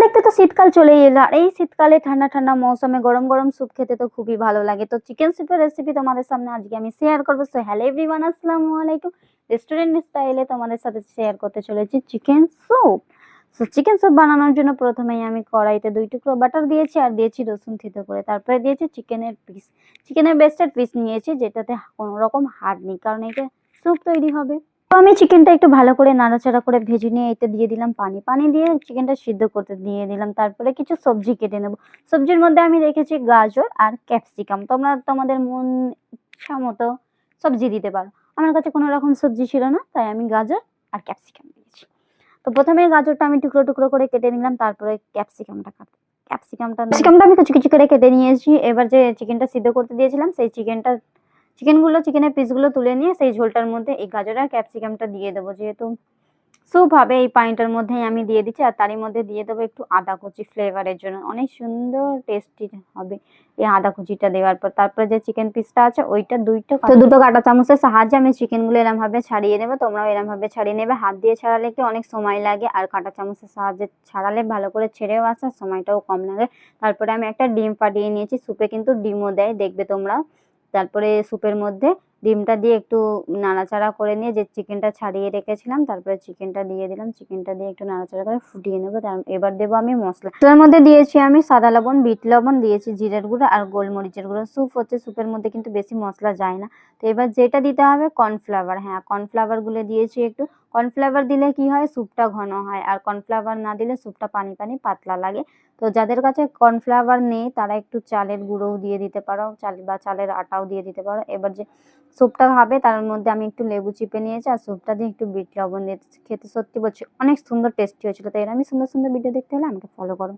দেখতে তো শীতকাল চলেই এলো, আর এই শীতকালে ঠান্ডা ঠান্ডা মৌসুমে গরম গরম স্যুপ খেতে তো খুবই ভালো লাগে। তো চিকেন স্যুপের রেসিপি তোমাদের সামনে আজকে আমি শেয়ার করবো। সো হ্যালো এভরিওয়ান, আসসালামু আলাইকুম। রেস্টুরেন্ট স্টাইলে তোমাদের সাথে শেয়ার করতে চলেছি চিকেন স্যুপ। তো চিকেন স্যুপ বানানোর জন্য প্রথমেই আমি কড়াইতে 2 টুকরো বাটার দিয়েছি, আর দিয়েছি রসুন থেতো করে। তারপরে দিয়েছি চিকেনের পিস, চিকেনের বেস্টেড পিস নিয়েছি যেটাতে কোনো রকম হাড় নেই, কারণ এটা স্যুপ তৈরি হবে। তো আমি চিকেনটা একটু ভালো করে নাড়াচাড়া করে ভেজে নিয়ে এতে দিয়ে দিলাম পানি। পানি দিয়ে চিকেনটা সিদ্ধ করতে দিয়ে দিলাম। তারপরে কিছু সবজি কেটে নেব। সবজির মধ্যে আমি রেখেছি গাজর আর ক্যাপসিকাম। তোমরা তোমাদের মন ইচ্ছা মতো সবজি দিতে পারো। আমার কাছে কোনো রকম সবজি ছিল না, তাই আমি গাজর আর ক্যাপসিকাম দিয়েছি। তো প্রথমে গাজরটা আমি টুকরো টুকরো করে কেটে নিলাম, তারপরে ক্যাপসিকামটা আমি কুচি কুচি করে কেটে নিয়েছি। এবার যে চিকেনটা সিদ্ধ করতে দিয়েছিলাম সেই চিকেনের পিসগুলো তুলে নিয়ে সেই ঝোলটার মধ্যে এই গাজর আর ক্যাপসিকামটা দিয়ে দেবো। যেহেতু স্যুপ হবে এই পানিটার মধ্যেই আমি দিয়ে দিচ্ছি, আর তারই মধ্যে দিয়ে দেবো একটু আদা কুচি ফ্লেভারের জন্য। অনেক সুন্দর টেস্টি হবে এই আদা কুচিটা দেওয়ার পর। তারপরে যে চিকেন পিসটা আছে ওইটা দুটো কাঁটা চামচের সাহায্যে আমি চিকেনগুলো এরম ভাবে ছাড়িয়ে নেবো। তোমরাও এরম ভাবে ছাড়িয়ে নেবে। হাত দিয়ে ছাড়ালে কি অনেক সময় লাগে, আর কাঁটা চামচের সাহায্যে ছাড়ালে ভালো করে ছেড়েও আসে, সময়টাও কম লাগে। তারপরে আমি একটা ডিম ফাটিয়ে নিয়েছি। স্যুপে কিন্তু ডিমও দেয়, দেখবে তোমরা। তারপরে স্যুপের মধ্যে ডিমটা দিয়ে একটু নাড়াচাড়া করে নিয়ে যে চিকেনটা ছাড়িয়ে রেখেছিলাম, তারপরে চিকেনটা দিয়ে দিলাম। চিকেনটা দিয়ে একটু নাড়াচাড়া করে ফুটিয়ে নেবো। এবার দেবো আমি মশলা। মশলার মধ্যে দিয়েছি আমি সাদা লবণ, বিট লবণ, দিয়েছি জিরের গুঁড়ো আর গোলমরিচের গুঁড়ো। স্যুপ হচ্ছে, স্যুপের মধ্যে কিন্তু বেশি মশলা যায় না। তো এবার যেটা দিতে হবে কর্নফ্লাওয়ার। হ্যাঁ, কর্নফ্লাওয়ার গুলো দিয়েছি একটু। কর্নফ্লাওয়ার দিলে কি হয়, স্যুপটা ঘন হয়, আর কর্নফ্লাওয়ার না দিলে স্যুপটা পানি পানি পাতলা লাগে। তো যাদের কাছে কর্নফ্লাওয়ার নেই তারা একটু চালের গুঁড়োও দিয়ে দিতে পারো, চালের আটাও দিয়ে দিতে পারো। এবার যে স্যুপটা হবে তার মধ্যে আমি একটু লেবু চিপে নিয়েছি, আর স্যুপটা দিয়ে একটু বিট লবণ দিয়েছি। খেতে সত্যি বলছি অনেক সুন্দর টেস্টি হয়েছিল। তো এরকমই সুন্দর সুন্দর ভিডিও দেখতে হলে আমাকে ফলো করো।